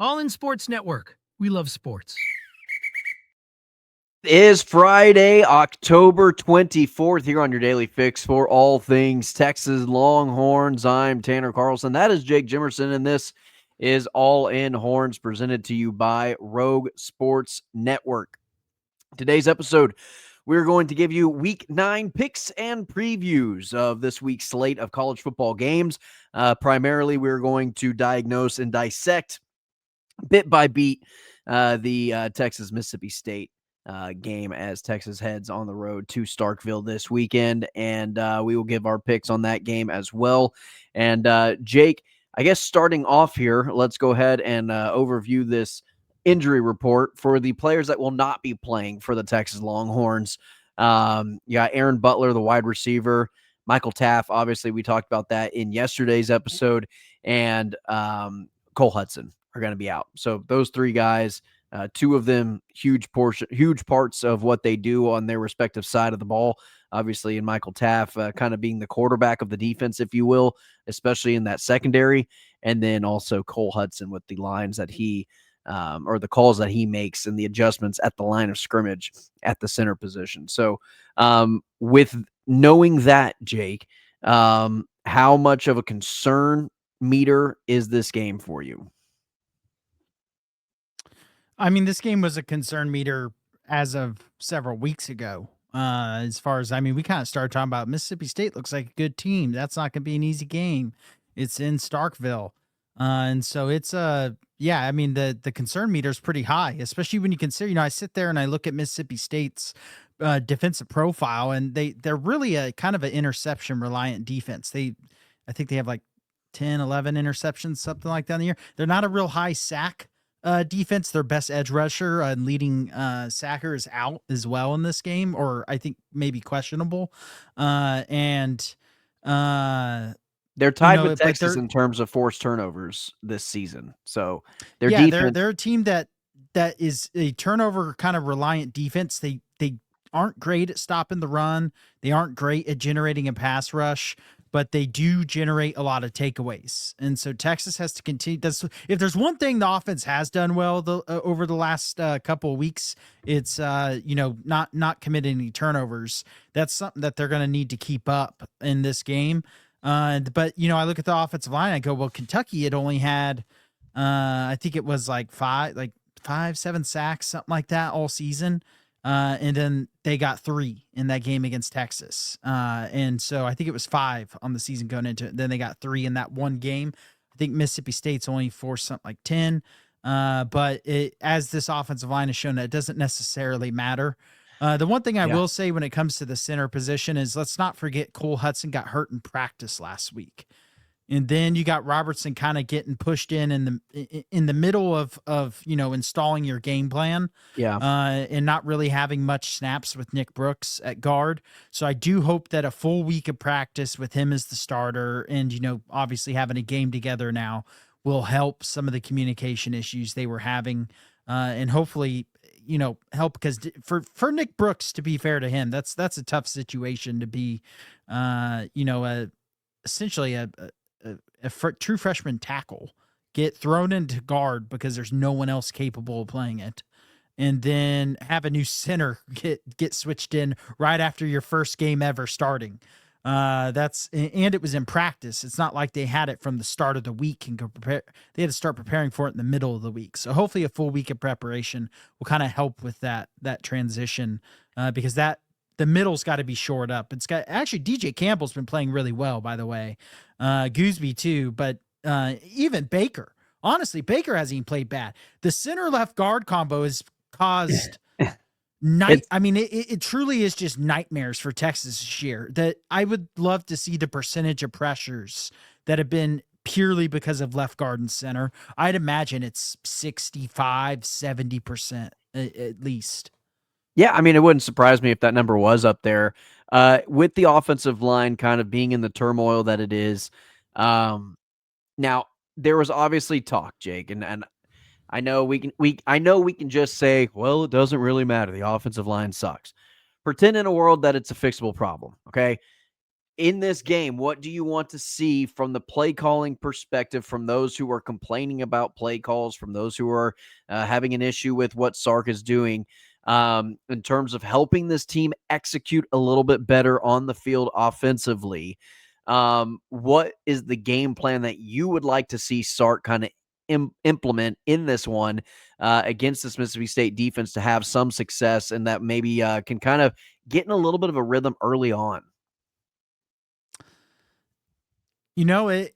All in Sports Network. We love sports. It is Friday, October 24th, here on your daily fix for all things Texas Longhorns. I'm Tanner Carlson. That is Jake Jimerson, and this is All In Horns presented to you by Rogue Sports Network. Today's episode, we're going to give you Week 9 picks and previews of this week's slate of college football games. Primarily, we're going to diagnose and dissect bit by beat the Texas-Mississippi State game as Texas heads on the road to Starkville this weekend, and we will give our picks on that game as well. And Jake, I guess starting off here, let's go ahead and overview this injury report for the players that will not be playing for the Texas Longhorns. Aaron Butler, the wide receiver, Michael Taft, obviously we talked about that in yesterday's episode, and Cole Hudson are going to be out. So those three guys, two of them huge parts of what they do on their respective side of the ball. Obviously, in Michael Taft, kind of being the quarterback of the defense, if you will, especially in that secondary, and then also Cole Hudson with the lines that he or the calls that he makes and the adjustments at the line of scrimmage at the center position. So, with knowing that, Jake, how much of a concern meter is this game for you? I mean, this game was a concern meter as of several weeks ago. As far as, we kind of started talking about Mississippi State looks like a good team. That's not going to be an easy game. It's in Starkville. And so it's the concern meter is pretty high, especially when you consider, I sit there and I look at Mississippi State's defensive profile, and they're really a kind of an interception reliant defense. I think they have like 10, 11 interceptions, something like that in the year. They're not a real high sack defense. Their best edge rusher and leading sacker is out as well in this game, or I think maybe questionable. They're tied with Texas in terms of forced turnovers this season. So their defense, they're a team that is a turnover kind of reliant defense. They aren't great at stopping the run. They aren't great at generating a pass rush, but they do generate a lot of takeaways. And so Texas has to continue. If there's one thing the offense has done well over the last couple of weeks, it's not committing any turnovers. That's something that they're going to need to keep up in this game. But I look at the offensive line, I go, well, Kentucky had only had I think it was like 7 sacks, something like that all season. And then they got 3 in that game against Texas. And so I think it was 5 on the season going into it. Then they got 3 in that one game. I think Mississippi State's only forced something like 10. But as this offensive line has shown, that it doesn't necessarily matter. The one thing I will say when it comes to the center position is, let's not forget Cole Hudson got hurt in practice last week. And then you got Robertson kind of getting pushed in the middle of installing your game plan, and not really having much snaps with Nick Brooks at guard. So I do hope that a full week of practice with him as the starter, and obviously having a game together now, will help some of the communication issues they were having, and hopefully help, because for Nick Brooks, to be fair to him, that's a tough situation to be, essentially a true freshman tackle, get thrown into guard because there's no one else capable of playing it, and then have a new center get switched in right after your first game ever starting. And it was in practice. It's not like they had it from the start of the week and go prepare. They had to start preparing for it in the middle of the week. So hopefully a full week of preparation will kind of help with that transition, because the middle's got to be shored up. It's got, actually, DJ Campbell's been playing really well, by the way. Gooseby too, but even Baker. Honestly, Baker hasn't even played bad. The center left guard combo has caused it truly is just nightmares for Texas this year. That I would love to see the percentage of pressures that have been purely because of left guard and center. I'd imagine it's 65, 70% at least. Yeah, it wouldn't surprise me if that number was up there. With the offensive line kind of being in the turmoil that it is. Now, there was obviously talk, Jake, and I know we can just say, well, it doesn't really matter. The offensive line sucks. Pretend in a world that it's a fixable problem, okay? in this game, what do you want to see from the play calling perspective, from those who are complaining about play calls, from those who are having an issue with what Sark is doing, in terms of helping this team execute a little bit better on the field offensively? What is the game plan that you would like to see Sark kind of implement in this one against this Mississippi State defense to have some success, and that maybe can kind of get in a little bit of a rhythm early on? You know,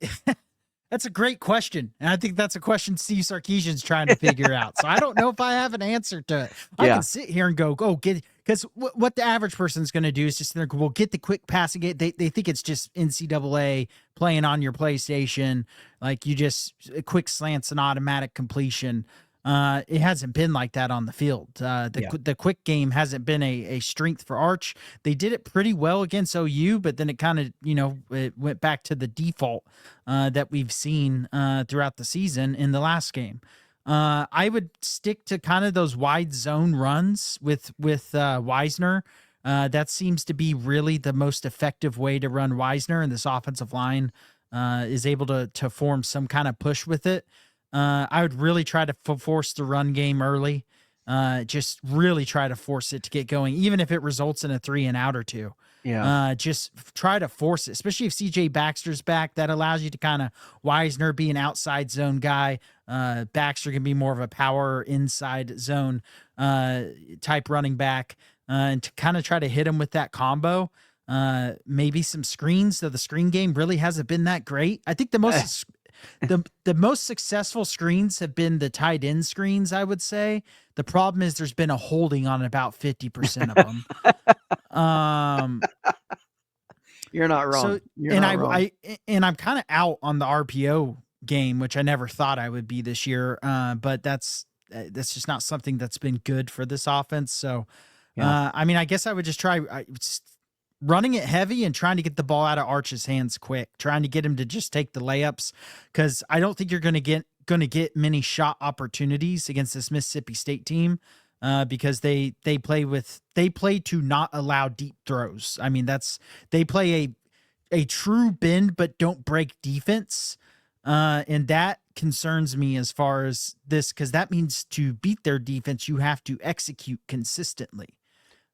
that's a great question. And I think that's a question Steve Sarkisian's trying to figure out. So I don't know if I have an answer to it. I Yeah. can sit here and go get, because what the average person's going to do is just we'll get the quick passing game. They think it's just NCAA playing on your PlayStation, like you just quick slants and automatic completion. It hasn't been like that on the field. The quick game hasn't been a strength for Arch. They did it pretty well against OU, but then it kind of, it went back to the default that we've seen throughout the season in the last game. I would stick to kind of those wide zone runs with Wisner. That seems to be really the most effective way to run Wisner, and this offensive line is able to form some kind of push with it. I would really try to force the run game early. Just really try to force it to get going, even if it results in a 3 and out or 2. Yeah. Just try to force it, especially if CJ Baxter's back. That allows you to kind of Wisner be an outside zone guy. Baxter can be more of a power inside zone type running back, and to kind of try to hit him with that combo. Maybe some screens, though the screen game really hasn't been that great. I think the most the most successful screens have been the tight end screens, I would say. The problem is there's been a holding on about 50% of them. You're not wrong. I'm kind of out on the RPO game, which I never thought I would be this year. But that's just not something that's been good for this offense. So, I guess I would just try running it heavy and trying to get the ball out of Arch's hands quick, trying to get him to just take the layups, because I don't think you're going to get many shot opportunities against this Mississippi State team, because they play to not allow deep throws. I mean, they play a true bend but don't break defense, and that concerns me as far as this, because that means to beat their defense you have to execute consistently.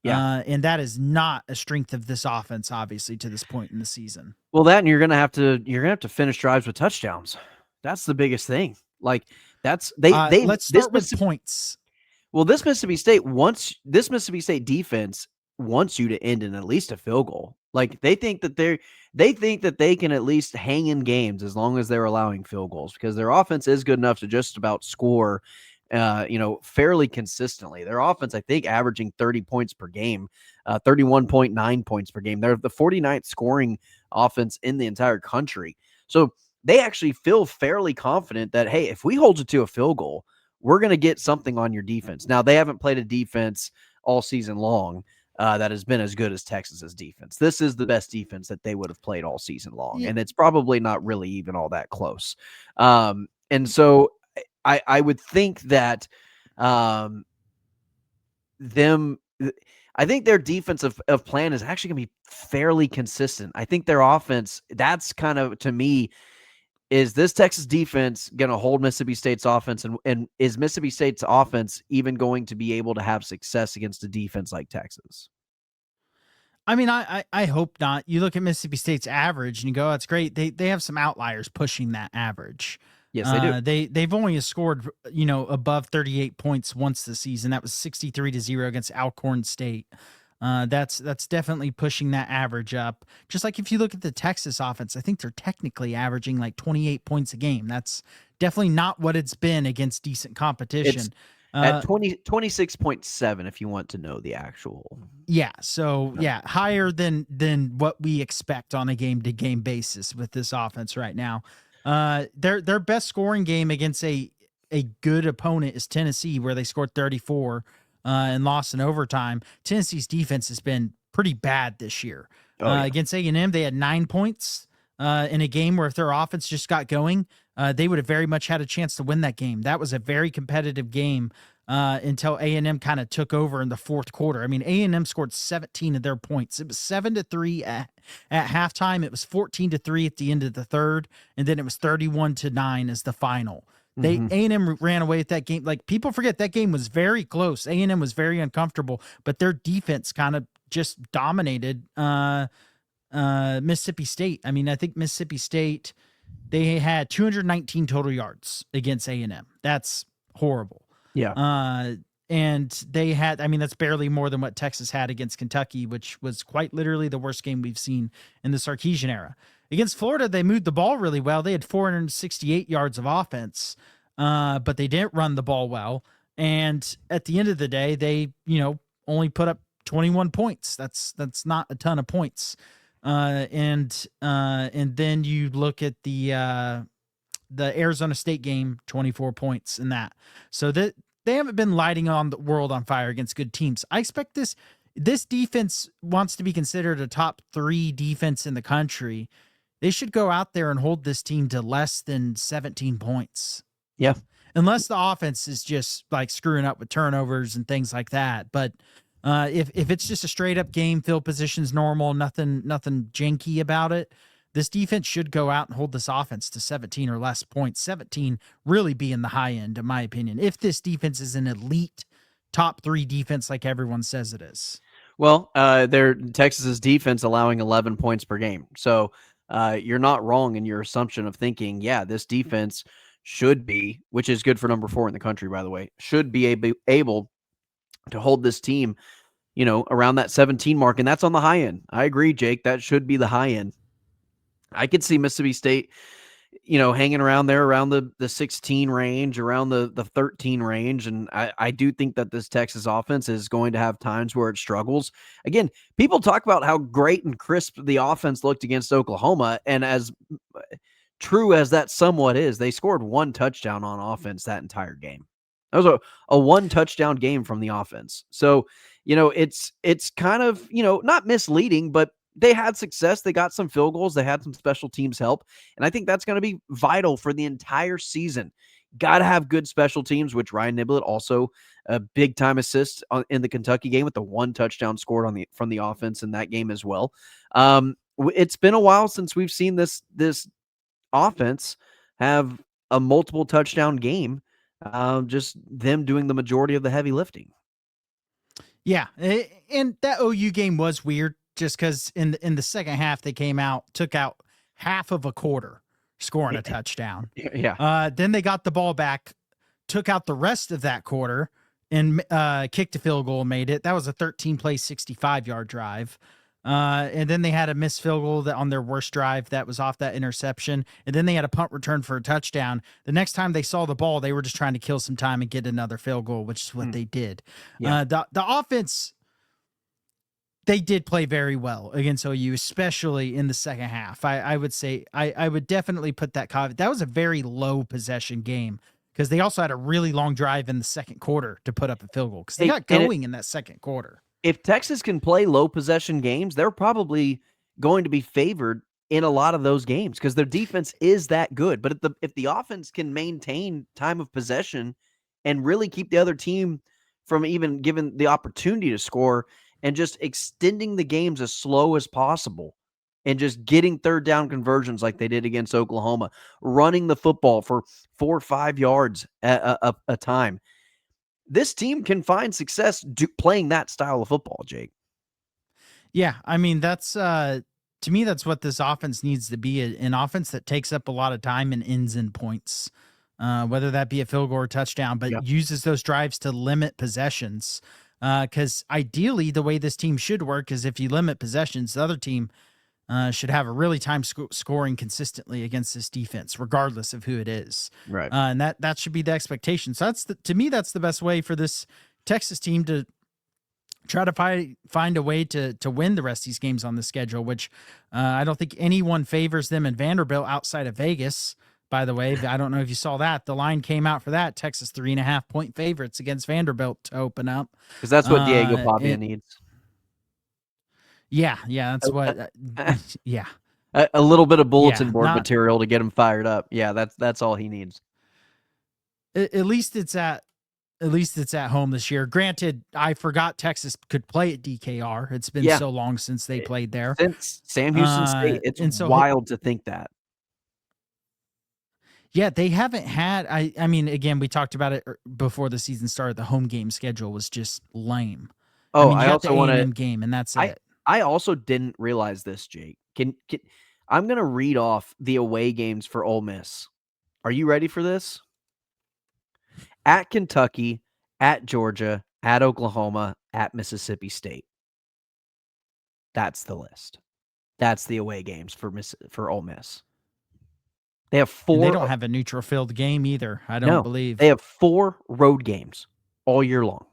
Yeah. And that is not a strength of this offense, obviously, to this point in the season. Well, that, and you're gonna have to finish drives with touchdowns. That's the biggest thing. Like let's start with points. Well, this Mississippi State defense wants you to end in at least a field goal. Like they think that they can at least hang in games as long as they're allowing field goals, because their offense is good enough to just about score fairly consistently. Their offense, I think, averaging 30 points per game, 31.9 points per game. They're the 49th scoring offense in the entire country. So they actually feel fairly confident that, hey, if we hold you to a field goal, we're going to get something on your defense. Now, they haven't played a defense all season long that has been as good as Texas's defense. This is the best defense that they would have played all season long, and it's probably not really even all that close. And so I would think that I think their defensive plan is actually going to be fairly consistent. I think their offense, that's kind of, to me, is this Texas defense going to hold Mississippi State's offense, and is Mississippi State's offense even going to be able to have success against a defense like Texas? I mean, I hope not. You look at Mississippi State's average and you go, that's great. They have some outliers pushing that average. Yes, they do. They've only scored, above 38 points once this season. That was 63-0 against Alcorn State. That's definitely pushing that average up. Just like if you look at the Texas offense, I think they're technically averaging like 28 points a game. That's definitely not what it's been against decent competition. It's at 26.7 if you want to know the actual. Yeah, so higher than what we expect on a game-to-game basis with this offense right now. Their best scoring game against a good opponent is Tennessee, where they scored 34 and lost in overtime. Tennessee's defense has been pretty bad this year. Against A&M, they had 9 points in a game where if their offense just got going, they would have very much had a chance to win that game. That was a very competitive game until A&M kind of took over in the fourth quarter. I mean, A&M scored 17 of their points. It was 7-3 at halftime. It was 14-3 at the end of the third, and then it was 31-9 as the final. A&M ran away with that game. Like, people forget that game was very close. A&M was very uncomfortable, but their defense kind of just dominated Mississippi State. I mean, I think Mississippi State, they had 219 total yards against A&M. That's horrible. Yeah. And they had, I mean, that's barely more than what Texas had against Kentucky, which was quite literally the worst game we've seen in the Sarkisian era. Against Florida, they moved the ball really well. They had 468 yards of offense, but they didn't run the ball well. And at the end of the day, they, only put up 21 points. That's not a ton of points. And then you look at the Arizona State game, 24 points in that. So that they haven't been lighting on the world on fire against good teams. I expect this defense wants to be considered a top 3 defense in the country. They should go out there and hold this team to less than 17 points. Yeah. Unless the offense is just like screwing up with turnovers and things like that. But if it's just a straight up game, field positions normal, nothing janky about it, this defense should go out and hold this offense to 17 or less points. 17 really being the high end, in my opinion, if this defense is an elite top 3 defense like everyone says it is. Well, Texas's defense allowing 11 points per game. So you're not wrong in your assumption of thinking, yeah, this defense should be, which is good for number 4 in the country, by the way, should be able to hold this team, around that 17 mark. And that's on the high end. I agree, Jake. That should be the high end. I could see Mississippi State, hanging around there, around the 16 range, around the 13 range. And I do think that this Texas offense is going to have times where it struggles. Again, people talk about how great and crisp the offense looked against Oklahoma. And as true as that somewhat is, they scored 1 touchdown on offense that entire game. That was a 1 touchdown game from the offense. So, it's kind of, not misleading, but they had success. They got some field goals. They had some special teams help. And I think that's going to be vital for the entire season. Got to have good special teams, which Ryan Niblett also a big time assist in the Kentucky game with the 1 touchdown scored from the offense in that game as well. It's been a while since we've seen this offense have a multiple touchdown game. Just them doing the majority of the heavy lifting. Yeah. And that OU game was weird just because in the second half, they came out, took out half of a quarter, scoring a touchdown. Yeah. Then they got the ball back, took out the rest of that quarter, and kicked a field goal and made it. That was a 13-play, 65-yard drive. And then they had a missed field goal on their worst drive that was off that interception. And then they had a punt return for a touchdown. The next time they saw the ball, they were just trying to kill some time and get another field goal, which is what they did. Yeah. The offense, they did play very well against OU, especially in the second half. I would say I would definitely put that caveat. That was a very low possession game because they also had a really long drive in the second quarter to put up a field goal because they got going in that second quarter. If Texas can play low possession games, they're probably going to be favored in a lot of those games because their defense is that good. But if the offense can maintain time of possession and really keep the other team from even given the opportunity to score and just extending the games as slow as possible and just getting third down conversions like they did against Oklahoma, running the football for 4 or 5 yards a time, this team can find success playing that style of football, Jake. Yeah, I mean, that's to me, that's what this offense needs to be, an offense that takes up a lot of time and ends in points, whether that be a field goal or touchdown, but uses those drives to limit possessions. Because ideally, the way this team should work is if you limit possessions, the other team should have a really time scoring consistently against this defense, regardless of who it is. Right. And that should be the expectation. So to me, that's the best way for this Texas team to try to find a way to win the rest of these games on the schedule, which I don't think anyone favors them in Vanderbilt outside of Vegas. By the way, I don't know if you saw that. The line came out for that. Texas 3.5-point favorites against Vanderbilt to open up. Because that's what Diego Pavia needs. Yeah, that's what. Yeah, A little bit of bulletin Yeah, board material to get him fired up. Yeah, that's all he needs. At least it's at home this year. Granted, I forgot Texas could play at DKR. It's been so long since they played there. Since Sam Houston State, it's and so wild to think that. Yeah, they haven't had. I mean, again, we talked about it before the season started. The home game schedule was just lame. Oh, I mean, you I got also the want A&M to. game, and that's it. I also didn't realize this, Jake. I'm going to read off the away games for Ole Miss. Are you ready for this? At Kentucky, at Georgia, at Oklahoma, at Mississippi State. That's the list. That's the away games for Ole Miss. They have 4. And they don't have a neutral field game either. I don't believe they have 4 road games all year long.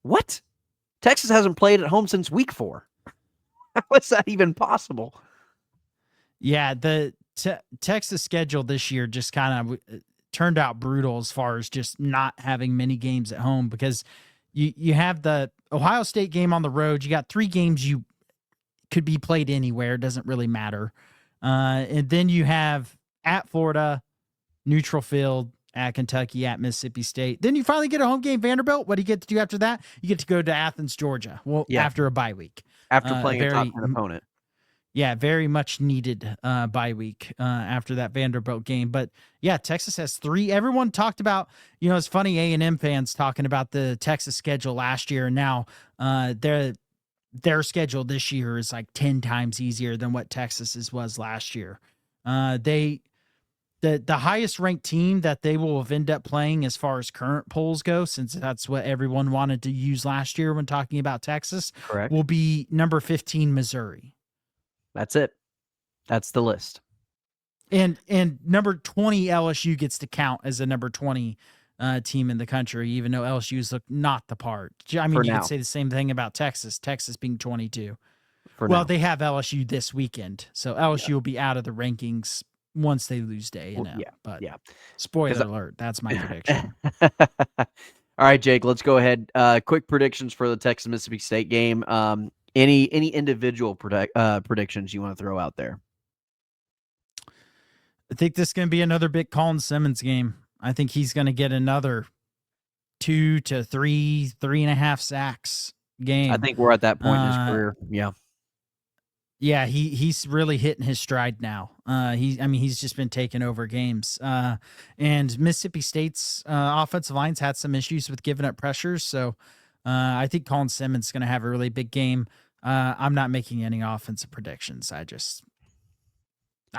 What? Texas hasn't played at home since week 4. How is that even possible? Yeah, the Texas schedule this year just kind of turned out brutal as far as just not having many games at home, because you have the Ohio State game on the road. You got 3 games you could be played anywhere. It doesn't really matter. And then you have at Florida, neutral field, at Kentucky, at Mississippi State. Then you finally get a home game, Vanderbilt. What do you get to do after that? You get to go to Athens, Georgia. Well, after a bye week. After playing a top 10 opponent. Yeah, very much needed bye week after that Vanderbilt game. But yeah, Texas has 3. Everyone talked about, it's funny, A&M fans talking about the Texas schedule last year. And now their schedule this year is like 10 times easier than what Texas's was last year. The highest ranked team that they will have ended up playing as far as current polls go, since that's what everyone wanted to use last year when talking about Texas, correct, will be number 15, Missouri. That's it. That's the list. And number 20, LSU gets to count as a number 20 team in the country, even though LSU's not the part. I mean, you could say the same thing about Texas being 22. They have LSU this weekend, so LSU will be out of the rankings once they lose to A&M. Spoiler alert, that's my prediction. All right, Jake, let's go ahead. Quick predictions for the Texas-Mississippi State game. Any individual predictions you want to throw out there? I think this is going to be another big Colin Simmons game. I think he's going to get another 2 to 3, 3.5 sacks game. I think we're at that point in his career. Yeah. Yeah, he's really hitting his stride now. He's just been taking over games. And Mississippi State's offensive line's had some issues with giving up pressures, so I think Colin Simmons is going to have a really big game. I'm not making any offensive predictions. I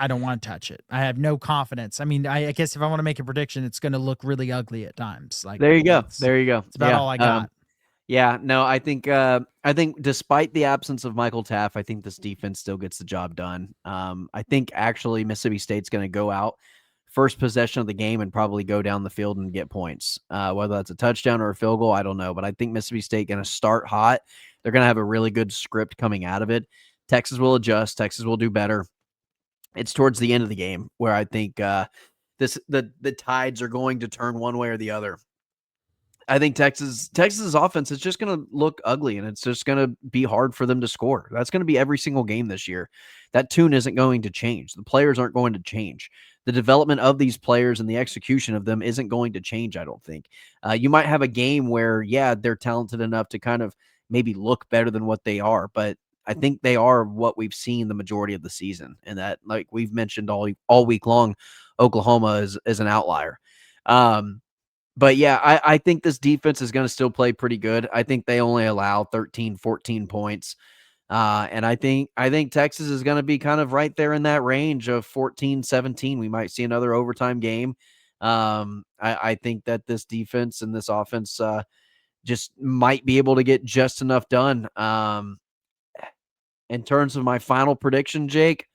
don't want to touch it. I have no confidence. I mean, I guess if I want to make a prediction, it's going to look really ugly at times. Like, there you go. There you go. It's about all I got. Yeah, no, I think despite the absence of Michael Taff, I think this defense still gets the job done. I think actually Mississippi State's going to go out first possession of the game and probably go down the field and get points. Whether that's a touchdown or a field goal, I don't know. But I think Mississippi State going to start hot. They're going to have a really good script coming out of it. Texas will adjust. Texas will do better. It's towards the end of the game where I think the tides are going to turn one way or the other. I think Texas's offense is just going to look ugly, and it's just going to be hard for them to score. That's going to be every single game this year. That tune isn't going to change. The players aren't going to change. The development of these players and the execution of them isn't going to change, I don't think. You might have a game where, they're talented enough to kind of maybe look better than what they are, but I think they are what we've seen the majority of the season, and that, like we've mentioned all week long, Oklahoma is an outlier. But yeah, I think this defense is going to still play pretty good. I think they only allow 13, 14 points. And I think Texas is going to be kind of right there in that range of 14, 17. We might see another overtime game. I think that this defense and this offense just might be able to get just enough done. In terms of my final prediction, Jake,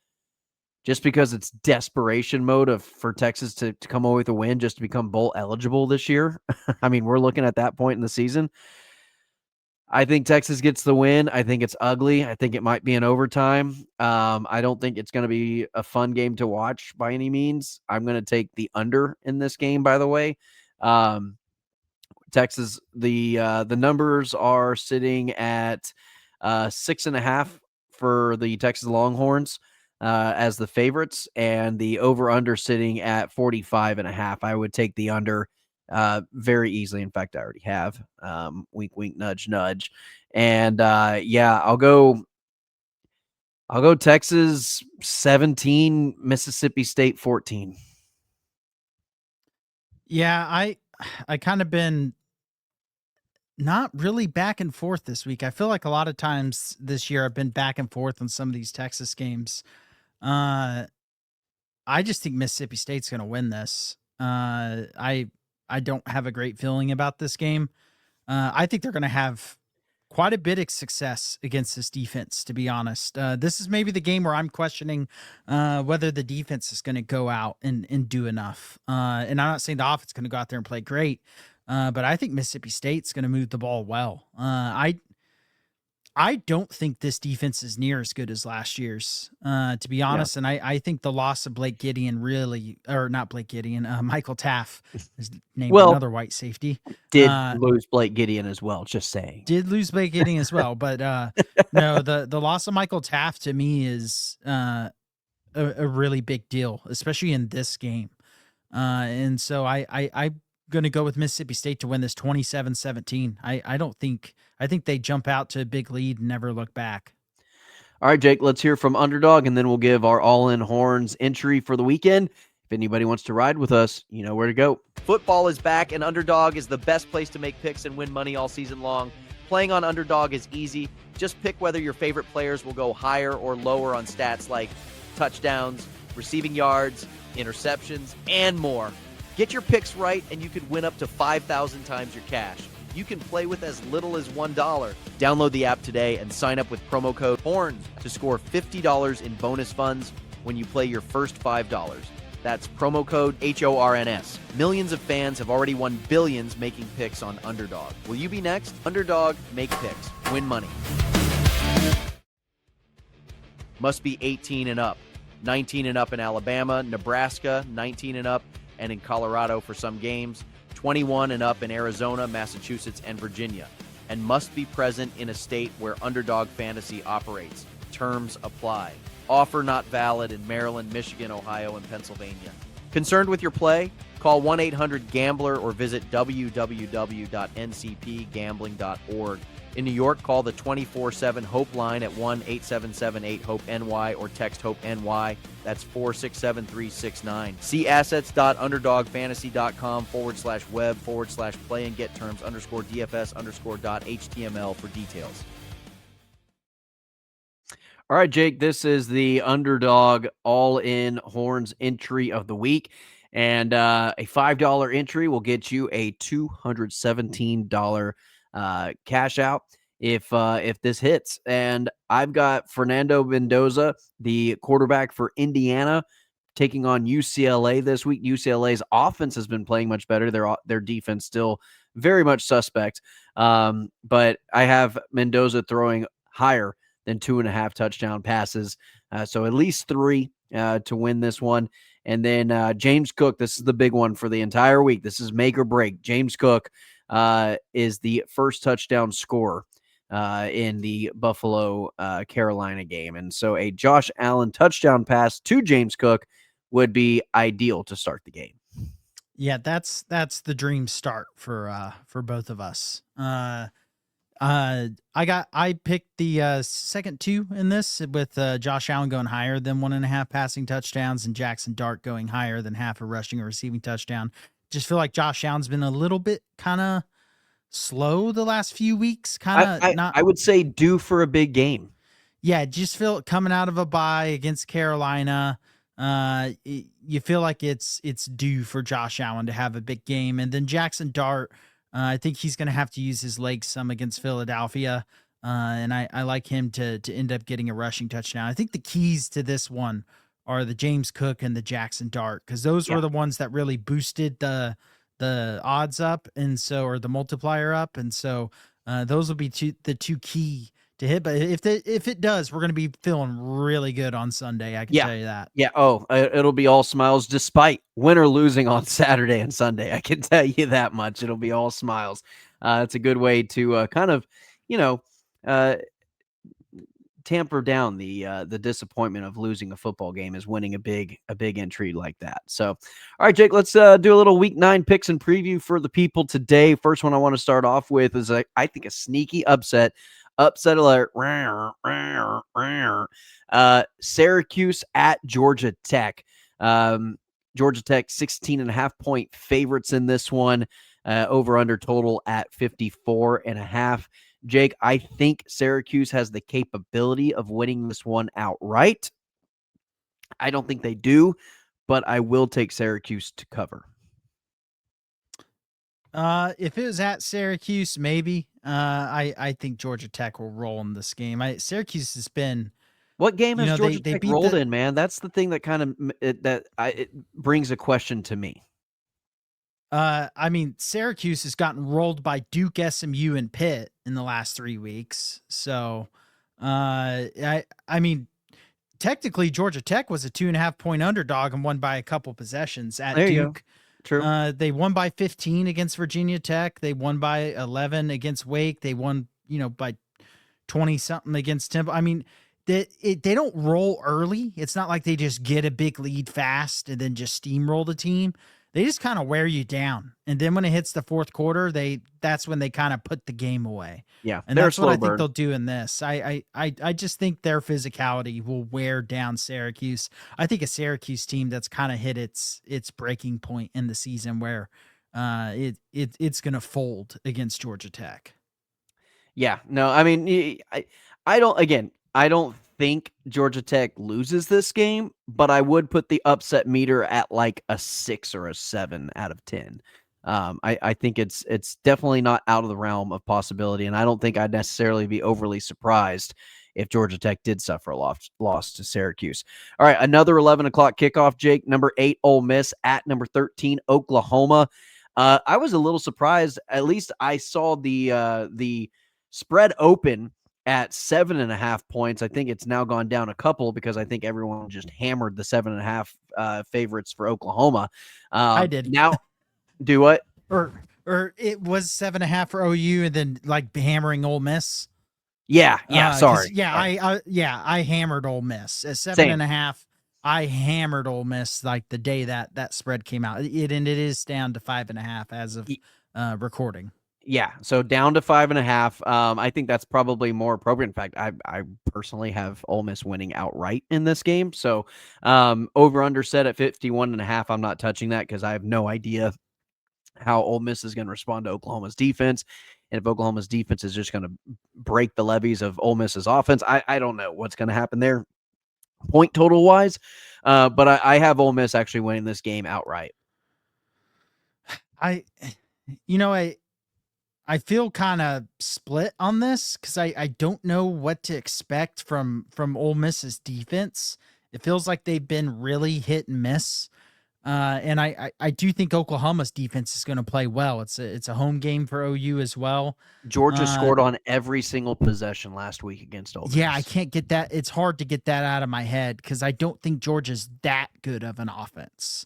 just because it's desperation mode for Texas to come away with a win just to become bowl eligible this year. I mean, we're looking at that point in the season. I think Texas gets the win. I think it's ugly. I think it might be an overtime. I don't think it's going to be a fun game to watch by any means. I'm going to take the under in this game, by the way. Texas, the numbers are sitting at 6.5 for the Texas Longhorns as the favorites, and the over-under sitting at 45.5. I would take the under very easily. In fact, I already have. Wink, wink, nudge, nudge. And I'll go Texas 17, Mississippi State 14. Yeah, I kind of been not really back and forth this week. I feel like a lot of times this year I've been back and forth on some of these Texas games. I just think Mississippi State's going to win this. I don't have a great feeling about this game. I think they're going to have quite a bit of success against this defense, to be honest. This is maybe the game where I'm questioning whether the defense is going to go out and do enough. And I'm not saying the offense is going to go out there and play great, but I think Mississippi State's going to move the ball well. I don't think this defense is near as good as last year's, to be honest. And I think the loss of Blake Gideon Michael Taff is named another white safety. Did lose Blake Gideon as well, just saying. Did lose Blake Gideon as well. But no, the loss of Michael Taff to me is a really big deal, especially in this game. And so I'm going to go with Mississippi State to win this 27-17. I think they jump out to a big lead and never look back. All right, Jake, let's hear from Underdog, and then we'll give our All-In Horns entry for the weekend. If anybody wants to ride with us, you know where to go. Football is back, and Underdog is the best place to make picks and win money all season long. Playing on Underdog is easy. Just pick whether your favorite players will go higher or lower on stats like touchdowns, receiving yards, interceptions, and more. Get your picks right, and you could win up to 5,000 times your cash. You can play with as little as $1. Download the app today and sign up with promo code HORNS to score $50 in bonus funds when you play your first $5. That's promo code HORNS. Millions of fans have already won billions making picks on Underdog. Will you be next? Underdog, make picks. Win money. Must be 18 and up. 19 and up in Alabama, Nebraska, 19 and up, and in Colorado for some games. 21 and up in Arizona, Massachusetts, and Virginia, and must be present in a state where Underdog Fantasy operates. Terms apply. Offer not valid in Maryland, Michigan, Ohio, and Pennsylvania. Concerned with your play? Call 1-800-GAMBLER or visit www.ncpgambling.org. In New York, call the 24/7 HOPE line at 1-877-8-HOPE-NY or text HOPE-NY. That's 467-369. See assets.underdogfantasy.com/web/play and get terms _DFS_.html for details. All right, Jake, this is the Underdog All-In Horns entry of the week. And a $5 entry will get you a $217 cash out if this hits. And I've got Fernando Mendoza, the quarterback for Indiana, taking on UCLA this week. UCLA's offense has been playing much better. Their defense still very much suspect. But I have Mendoza throwing higher than 2.5 touchdown passes. So at least 3 to win this one. And then James Cook, this is the big one for the entire week. This is make or break. James Cook is the first touchdown scorer in the Buffalo-Carolina game. And so a Josh Allen touchdown pass to James Cook would be ideal to start the game. Yeah, that's the dream start for both of us. I picked the second 2 in this with Josh Allen going higher than 1.5 passing touchdowns and Jackson Dart going higher than half a rushing or receiving touchdown. Just feel like Josh Allen's been a little bit kind of slow the last few weeks. I would say due for a big game. Yeah, just feel coming out of a bye against Carolina. You feel like it's due for Josh Allen to have a big game. And then Jackson Dart, I think he's going to have to use his legs some against Philadelphia. And I like him to end up getting a rushing touchdown. I think the keys to this one are the James Cook and the Jackson Dart, because those were the ones that really boosted the odds up, and so, or the multiplier up. And so those will be the two key to hit. But if it does, we're going to be feeling really good on Sunday. I can tell you that. Yeah. Oh, it'll be all smiles despite win or losing on Saturday and Sunday. I can tell you that much. It'll be all smiles. It's a good way to kind of, tamper down the disappointment of losing a football game is winning a big entry like that. So, all right, Jake, let's do a little Week 9 picks and preview for the people today. First one I want to start off with is I think a sneaky upset alert. Syracuse at Georgia Tech. Georgia Tech 16.5-point favorites in this one. Over under total at 54.5. Jake, I think Syracuse has the capability of winning this one outright. I don't think they do, but I will take Syracuse to cover. If it was at Syracuse, maybe. I think Georgia Tech will roll in this game. Syracuse has been. What game has Georgia they Tech beat rolled in, man? That's the thing that kind of it brings a question to me. I mean, Syracuse has gotten rolled by Duke, SMU, and Pitt in the last 3 weeks. So, I mean, technically Georgia Tech was a 2.5-point underdog and won by a couple possessions at There you Duke. go. True. They won by 15 against Virginia Tech. They won by 11 against Wake. They won, by 20 something against Temple. I mean, they don't roll early. It's not like they just get a big lead fast and then just steamroll the team. They just kind of wear you down. And then when it hits the fourth quarter, that's when they kind of put the game away. Yeah. And that's what I think they'll do in this. I just think their physicality will wear down Syracuse. I think a Syracuse team that's kind of hit its breaking point in the season where it's going to fold against Georgia Tech. Yeah. No, I mean, I don't think Georgia Tech loses this game, but I would put the upset meter at like a 6 or a 7 out of 10. I think it's definitely not out of the realm of possibility, and I don't think I'd necessarily be overly surprised if Georgia Tech did suffer a loss to Syracuse. All right, another 11 o'clock kickoff, Jake. Number 8, Ole Miss at number 13, Oklahoma. I was a little surprised. At least I saw the spread open at 7.5 points. I think it's now gone down a couple because I think everyone just hammered the 7.5 favorites for Oklahoma. I did. Now, do what? Or it was 7.5 for OU, and then like hammering Ole Miss. Yeah. Sorry. Yeah, sorry. I hammered Ole Miss at 7.5. I hammered Ole Miss like the day that spread came out. It is down to 5.5 as of recording. Yeah, so down to 5.5. I think that's probably more appropriate. In fact, I personally have Ole Miss winning outright in this game. So over under set at 51.5. I'm not touching that because I have no idea how Ole Miss is going to respond to Oklahoma's defense. And if Oklahoma's defense is just going to break the levees of Ole Miss's offense, I don't know what's going to happen there point total wise. But I have Ole Miss actually winning this game outright. I feel kind of split on this because I don't know what to expect from Ole Miss's defense. It feels like they've been really hit and miss. And I do think Oklahoma's defense is going to play well. It's a home game for OU as well. Georgia scored on every single possession last week against Ole Miss. Yeah, I can't get that. It's hard to get that out of my head because I don't think Georgia's that good of an offense.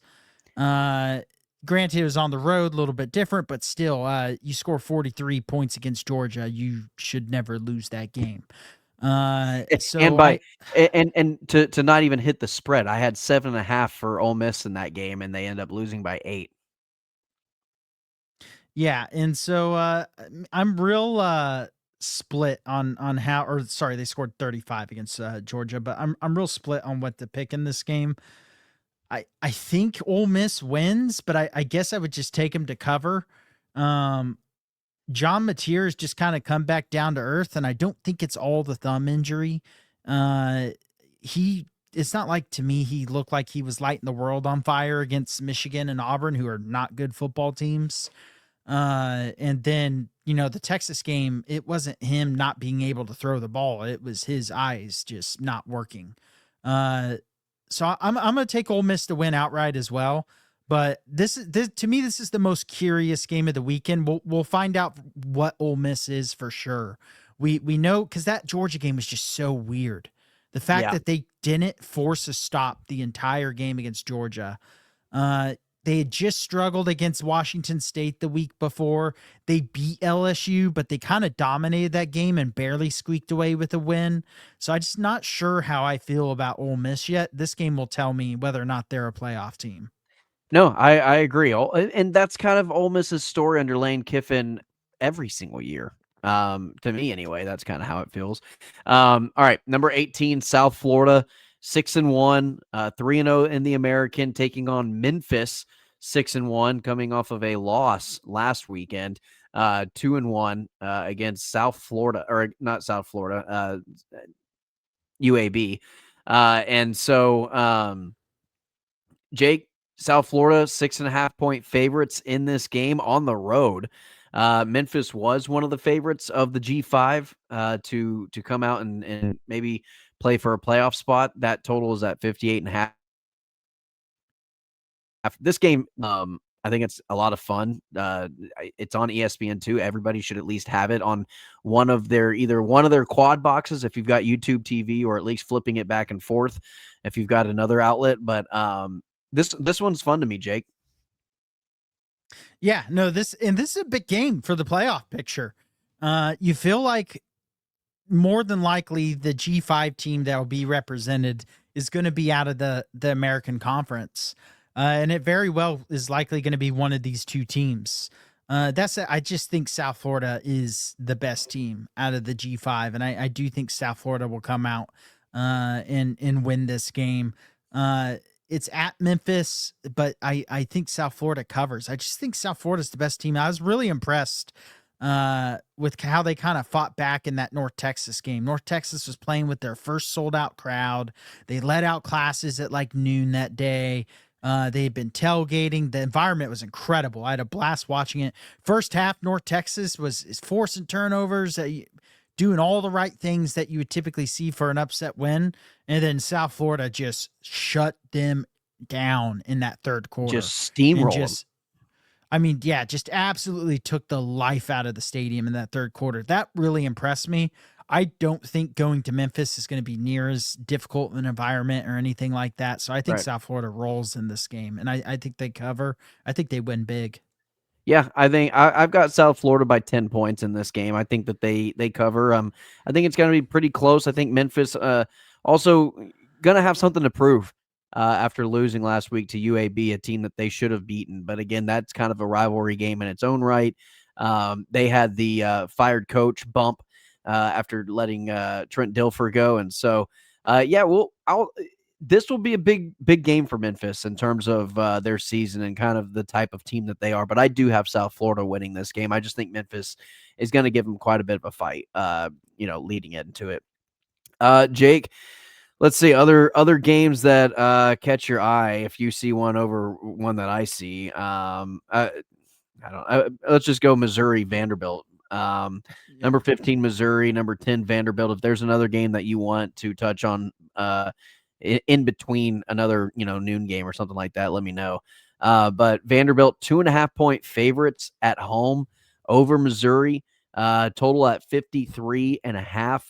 Granted, it was on the road, a little bit different, but still, you score 43 points against Georgia, you should never lose that game. So and to not even hit the spread, I had 7.5 for Ole Miss in that game, and they end up losing by 8. Yeah, and so I'm real split on how, or sorry, they scored 35 against Georgia, but I'm real split on what to pick in this game. I think Ole Miss wins, but I guess I would just take him to cover. John Mateer's just kind of come back down to earth, and I don't think it's all the thumb injury. It's not like, to me, he looked like he was lighting the world on fire against Michigan and Auburn, who are not good football teams. And then, the Texas game, it wasn't him not being able to throw the ball. It was his eyes just not working. So I'm going to take Ole Miss to win outright as well. But this to me, this is the most curious game of the weekend. We'll find out what Ole Miss is for sure. We know, because that Georgia game was just so weird. The fact that they didn't force a stop the entire game against Georgia. They had just struggled against Washington State the week before. They beat LSU, but they kind of dominated that game and barely squeaked away with a win. So I'm just not sure how I feel about Ole Miss yet. This game will tell me whether or not they're a playoff team. No, I agree. And that's kind of Ole Miss's story under Lane Kiffin every single year. To me anyway, that's kind of how it feels. All right, number 18, South Florida, 6-1, 3-0 in the American, taking on Memphis, 6-1, coming off of a loss last weekend, 2-1 against South Florida, or not South Florida, UAB. And so, Jake, South Florida, 6.5-point favorites in this game on the road. Memphis was one of the favorites of the G5 to come out and maybe play for a playoff spot. That total is at 58.5. This game, I think it's a lot of fun. It's on ESPN2. Everybody should at least have it on either one of their quad boxes if you've got YouTube TV, or at least flipping it back and forth if you've got another outlet. But this one's fun to me, Jake. Yeah, no, this is a big game for the playoff picture. You feel like more than likely the G5 team that will be represented is going to be out of the American Conference. And it very well is likely going to be one of these two teams. I just think South Florida is the best team out of the G5, and I do think South Florida will come out and win this game. It's at Memphis, but I think South Florida covers. I just think South Florida is the best team. I was really impressed with how they kind of fought back in that North Texas game. North Texas was playing with their first sold-out crowd. They let out classes at like noon that day. They had been tailgating. The environment was incredible. I had a blast watching it. First half, North Texas is forcing turnovers, doing all the right things that you would typically see for an upset win. And then South Florida just shut them down in that third quarter. Just steamrolled. Just absolutely took the life out of the stadium in that third quarter. That really impressed me. I don't think going to Memphis is going to be near as difficult of an environment or anything like that. So I think South Florida rolls in this game, and I think they cover. I think they win big. Yeah, I think I've got South Florida by 10 points in this game. I think that they cover. I think it's going to be pretty close. I think Memphis also going to have something to prove after losing last week to UAB, a team that they should have beaten. But again, that's kind of a rivalry game in its own right. They had the fired coach bump after letting Trent Dilfer go. And so, this will be a big game for Memphis in terms of their season and kind of the type of team that they are. But I do have South Florida winning this game. I just think Memphis is going to give them quite a bit of a fight, leading into it. Jake, let's see other games that catch your eye. If you see one over one that I see, I don't know. Let's just go Missouri Vanderbilt. Number 15 Missouri, number 10 Vanderbilt. If there's another game that you want to touch on in between another noon game or something like that, let me know. But Vanderbilt 2.5-point favorites at home over Missouri, total at 53.5.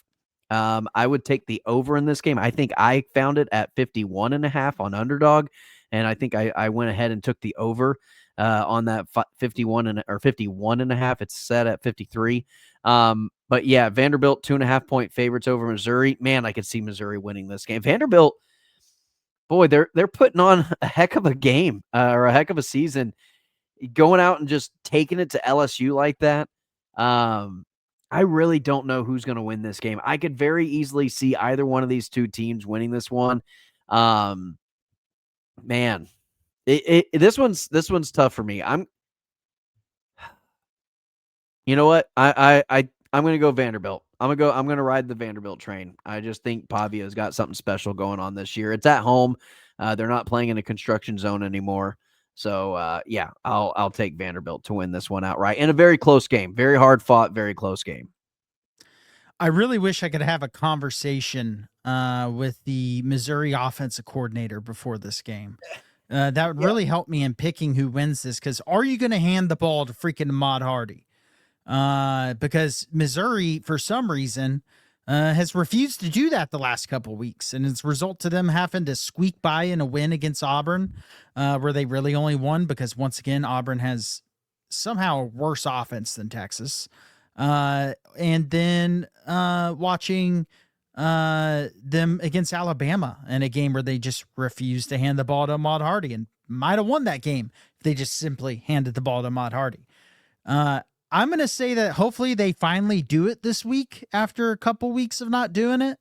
I would take the over in this game. I think I found it at 51.5 on Underdog, and I think I went ahead and took the over on that 51.5. It's set at 53. But yeah, Vanderbilt 2.5-point favorites over Missouri. Man, I could see Missouri winning this game. Vanderbilt, boy, they're putting on a heck of a game or a heck of a season, going out and just taking it to LSU like that. I really don't know who's going to win this game. I could very easily see either one of these two teams winning this one. Man, this one's tough for me. You know what? I'm going to go Vanderbilt. I'm going to ride the Vanderbilt train. I just think Pavia's got something special going on this year. It's at home. They're not playing in a construction zone anymore. So, I'll take Vanderbilt to win this one outright in a very close game. Very hard fought, very close game. I really wish I could have a conversation with the Missouri offensive coordinator before this game. That would really help me in picking who wins this, because are you going to hand the ball to freaking Ahmad Hardy? Because Missouri, for some reason, has refused to do that the last couple of weeks, and it's result to them having to squeak by in a win against Auburn, where they really only won because once again Auburn has somehow a worse offense than Texas. And then watching them against Alabama in a game where they just refused to hand the ball to Ahmad Hardy and might have won that game if they just simply handed the ball to Ahmad Hardy. I'm going to say that hopefully they finally do it this week after a couple weeks of not doing it.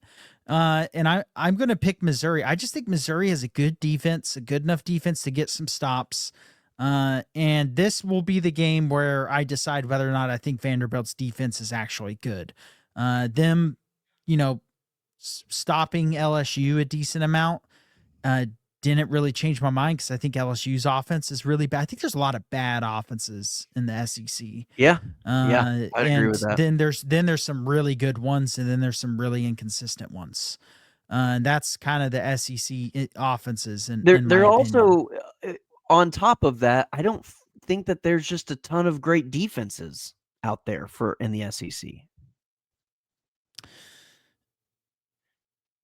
And I'm going to pick Missouri. I just think Missouri has a good defense, a good enough defense to get some stops. And this will be the game where I decide whether or not I think Vanderbilt's defense is actually good. Them, stopping LSU a decent amount didn't really change my mind because I think LSU's offense is really bad. I think there's a lot of bad offenses in the SEC. Yeah, I agree with that. Then there's some really good ones, and then there's some really inconsistent ones. And that's kind of the SEC offenses. And they're also on top of that. I don't think that there's just a ton of great defenses out there in the SEC.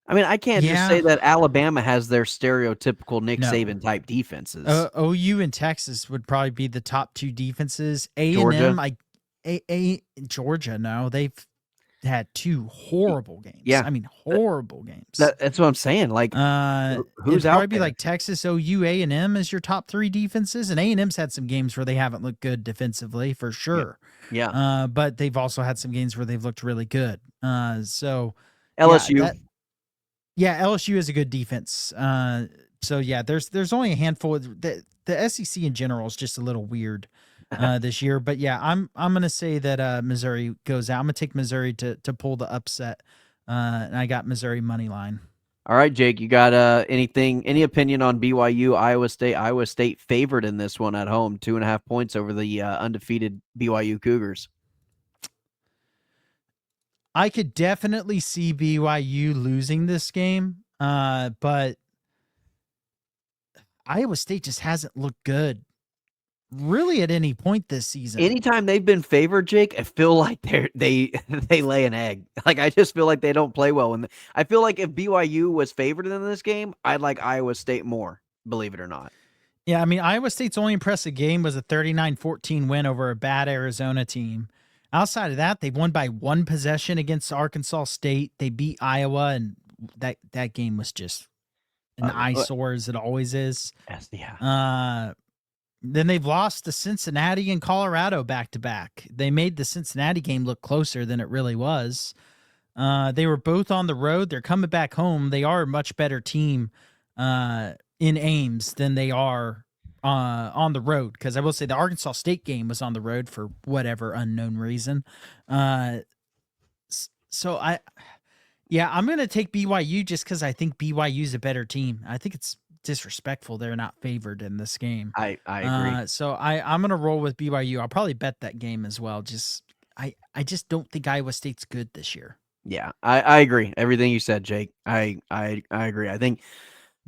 I mean, I can't just say that Alabama has their stereotypical Nick Saban type defenses. OU and Texas would probably be the top two defenses. A&M, Georgia, no, they've had two horrible games. Yeah, I mean, horrible games. That's what I'm saying. Like, who's out probably be there? like Texas, OU, A&M as your top three defenses, and A&M's had some games where they haven't looked good defensively for sure. Yeah. But they've also had some games where they've looked really good. So LSU. LSU is a good defense. There's only a handful of the SEC in general is just a little weird this year. But yeah, I'm gonna say that Missouri goes out. I'm gonna take Missouri to pull the upset. And I got Missouri money line. All right, Jake, you got any opinion on BYU, Iowa State? Iowa State favored in this one at home, 2.5 points over the undefeated BYU Cougars. I could definitely see BYU losing this game, but Iowa State just hasn't looked good really at any point this season. Anytime they've been favored, Jake, I feel like they lay an egg. Like, I just feel like they don't play well. And I feel like if BYU was favored in this game, I'd like Iowa State more, believe it or not. Yeah, I mean, Iowa State's only impressive game was a 39-14 win over a bad Arizona team. Outside of that, they won by one possession against Arkansas State. They beat Iowa, and that game was just an eyesore as it always is. Yes, yeah. Then they've lost to Cincinnati and Colorado back-to-back. They made the Cincinnati game look closer than it really was. They were both on the road. They're coming back home. They are a much better team in Ames than they are on the road, because I will say the Arkansas State game was on the road for whatever unknown reason. I'm going to take BYU just because I think BYU is a better team. I think it's disrespectful they're not favored in this game. I agree. So I'm going to roll with BYU. I'll probably bet that game as well. I just don't think Iowa State's good this year. Yeah, I agree. Everything you said, Jake. I agree. I think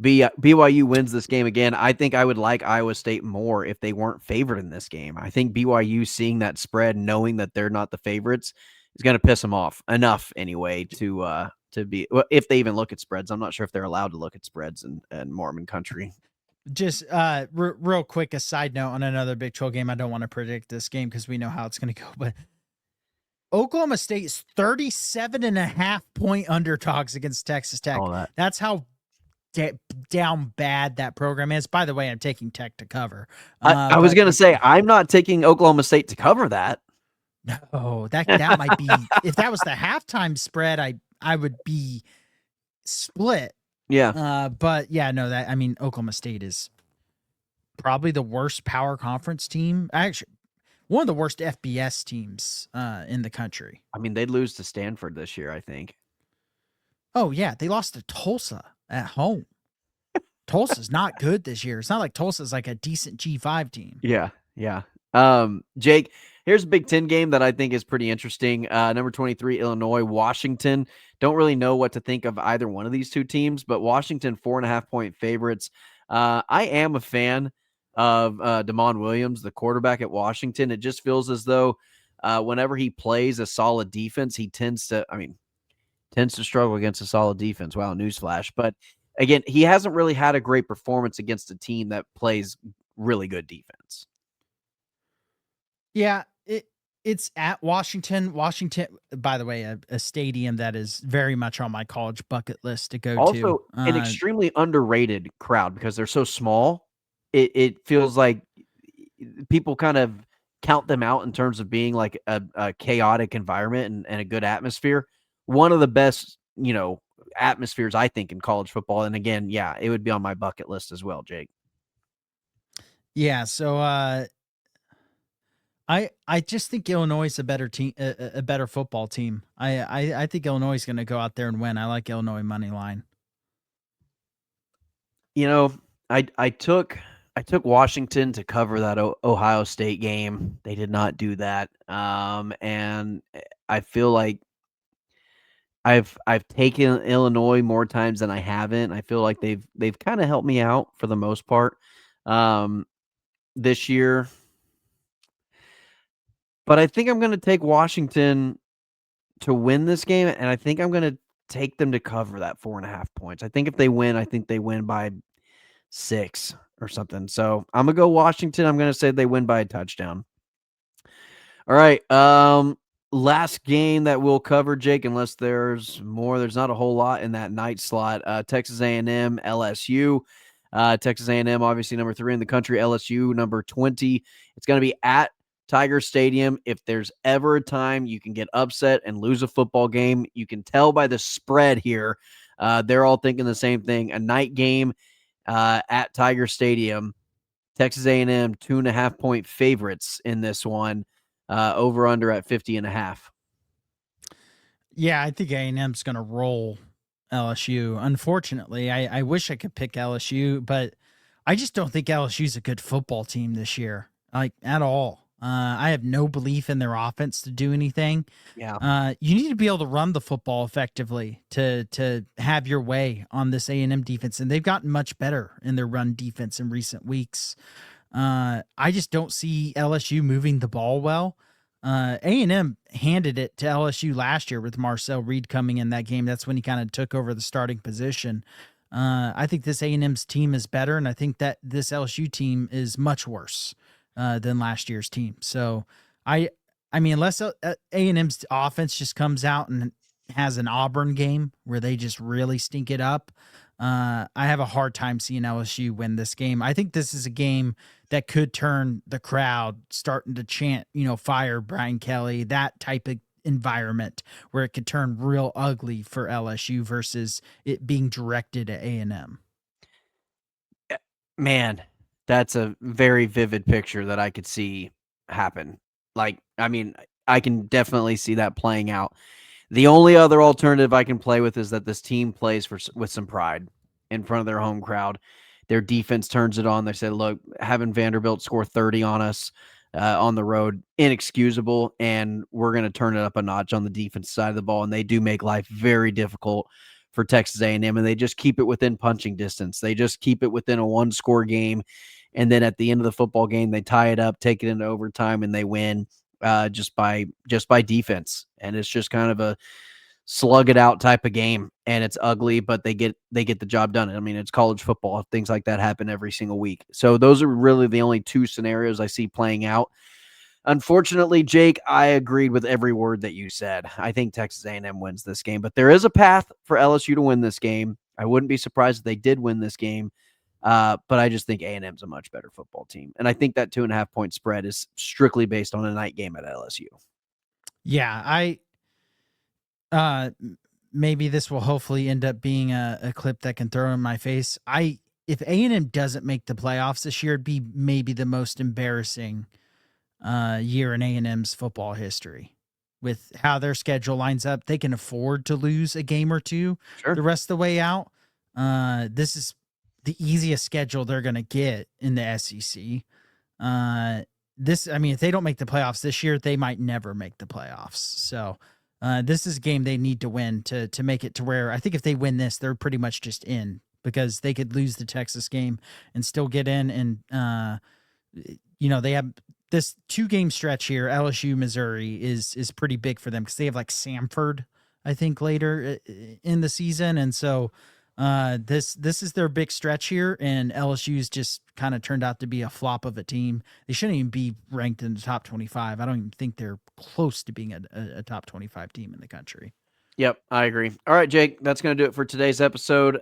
BYU wins this game again. I think I would like Iowa State more if they weren't favored in this game. I think BYU seeing that spread, knowing that they're not the favorites, is going to piss them off enough anyway to be, well, if they even look at spreads. I'm not sure if they're allowed to look at spreads in Mormon country. Just real quick, a side note on another Big 12 game. I don't want to predict this game because we know how it's going to go, but Oklahoma State is 37.5 point underdogs against Texas Tech. That's how down bad that program is. By the way, I'm taking Tech to cover. I was going to say, I'm not taking Oklahoma State to cover that. No, that might be, if that was the halftime spread, I would be split. Yeah. But yeah, no, Oklahoma State is probably the worst power conference team. Actually, one of the worst FBS teams in the country. I mean, they'd lose to Stanford this year, I think. Oh yeah, they lost to Tulsa at home. Tulsa's not good this year. It's not like Tulsa's like a decent G5 team. Yeah. Jake, here's a Big Ten game that I think is pretty interesting. Number 23, Illinois, Washington. Don't really know what to think of either one of these two teams, but Washington 4.5 point favorites. I am a fan of Damon Williams, the quarterback at Washington. It just feels as though whenever he plays a solid defense, he tends to, tends to struggle against a solid defense. Wow, newsflash. But again, he hasn't really had a great performance against a team that plays really good defense. Yeah, it's at Washington. Washington, by the way, a stadium that is very much on my college bucket list to go to. Also, an extremely underrated crowd because they're so small. It feels like people kind of count them out in terms of being like a chaotic environment and a good atmosphere. One of the best, atmospheres I think in college football. And again, yeah, it would be on my bucket list as well, Jake. Yeah, so I just think Illinois is a better team, a better football team. I think Illinois is going to go out there and win. I like Illinois money line. I took Washington to cover that Ohio State game. They did not do that, and I feel like I've taken Illinois more times than I haven't. I feel like they've kind of helped me out for the most part this year. But I think I'm going to take Washington to win this game, and I think I'm going to take them to cover that 4.5 points. I think if they win, I think they win by 6 or something. So I'm going to go Washington. I'm going to say they win by a touchdown. All right. Last game that we'll cover, Jake, unless there's more. There's not a whole lot in that night slot. Texas A&M, LSU. Texas A&M, obviously number 3 in the country. LSU, number 20. It's going to be at Tiger Stadium. If there's ever a time you can get upset and lose a football game, you can tell by the spread here. They're all thinking the same thing. A night game at Tiger Stadium. Texas A&M 2.5 point favorites in this one. Over under at 50.5. Yeah, I think A&M's going to roll LSU. Unfortunately, I wish I could pick LSU, but I just don't think LSU's a good football team this year, like at all. I have no belief in their offense to do anything. Yeah. You need to be able to run the football effectively to have your way on this A&M defense, and they've gotten much better in their run defense in recent weeks. I just don't see LSU moving the ball well. A&M handed it to LSU last year with Marcel Reed coming in that game. That's when he kind of took over the starting position. I think this A&M's team is better, and I think that this LSU team is much worse than last year's team. So I mean, unless A&M's offense just comes out and has an Auburn game where they just really stink it up, I have a hard time seeing LSU win this game. I think this is a game that could turn the crowd starting to chant, fire Brian Kelly, that type of environment where it could turn real ugly for LSU versus it being directed at A&M. Man, that's a very vivid picture that I could see happen. Like, I mean, I can definitely see that playing out. The only other alternative I can play with is that this team plays with some pride in front of their home crowd. Their defense turns it on. They said, look, having Vanderbilt score 30 on us on the road, inexcusable, and we're going to turn it up a notch on the defense side of the ball. And they do make life very difficult for Texas A&M, and they just keep it within punching distance. They just keep it within a one-score game, and then at the end of the football game, they tie it up, take it into overtime, and they win just by defense. And it's just kind of a slug it out type of game, and it's ugly, but they get the job done. I mean, it's college football. Things like that happen every single week. So those are really the only 2 scenarios I see playing out. Unfortunately, Jake, I agreed with every word that you said. I think Texas A&M wins this game, but there is a path for LSU to win this game. I wouldn't be surprised if they did win this game, but I just think A&M's a much better football team, and I think that 2.5 point spread is strictly based on a night game at LSU. Yeah, maybe this will hopefully end up being a clip that can throw in my face. If A&M doesn't make the playoffs this year, it'd be maybe the most embarrassing year in A&M's football history. With how their schedule lines up, they can afford to lose a game or two the rest of the way out. This is the easiest schedule they're going to get in the SEC. If they don't make the playoffs this year, they might never make the playoffs. So this is a game they need to win to make it to where I think if they win this, they're pretty much just in, because they could lose the Texas game and still get in. And, they have this 2-game stretch here. LSU, Missouri is pretty big for them because they have like Samford I think, later in the season. And so this is their big stretch here, and LSU's just kind of turned out to be a flop of a team. They shouldn't even be ranked in the top 25. I don't even think they're close to being a top 25 team in the country. Yep, I agree. All right, Jake, that's going to do it for today's episode.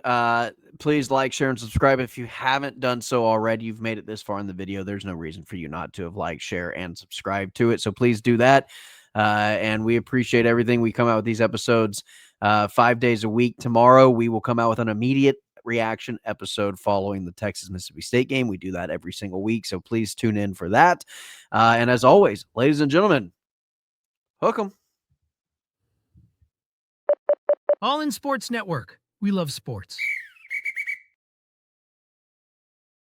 Please like, share, and subscribe. If you haven't done so already, you've made it this far in the video, there's no reason for you not to have liked, share, and subscribed to it. So please do that. And we appreciate everything. We come out with these episodes 5 days a week. Tomorrow, we will come out with an immediate reaction episode following the Texas-Mississippi State game. We do that every single week, so please tune in for that. And as always, ladies and gentlemen, hook 'em. All in Sports Network. We love sports.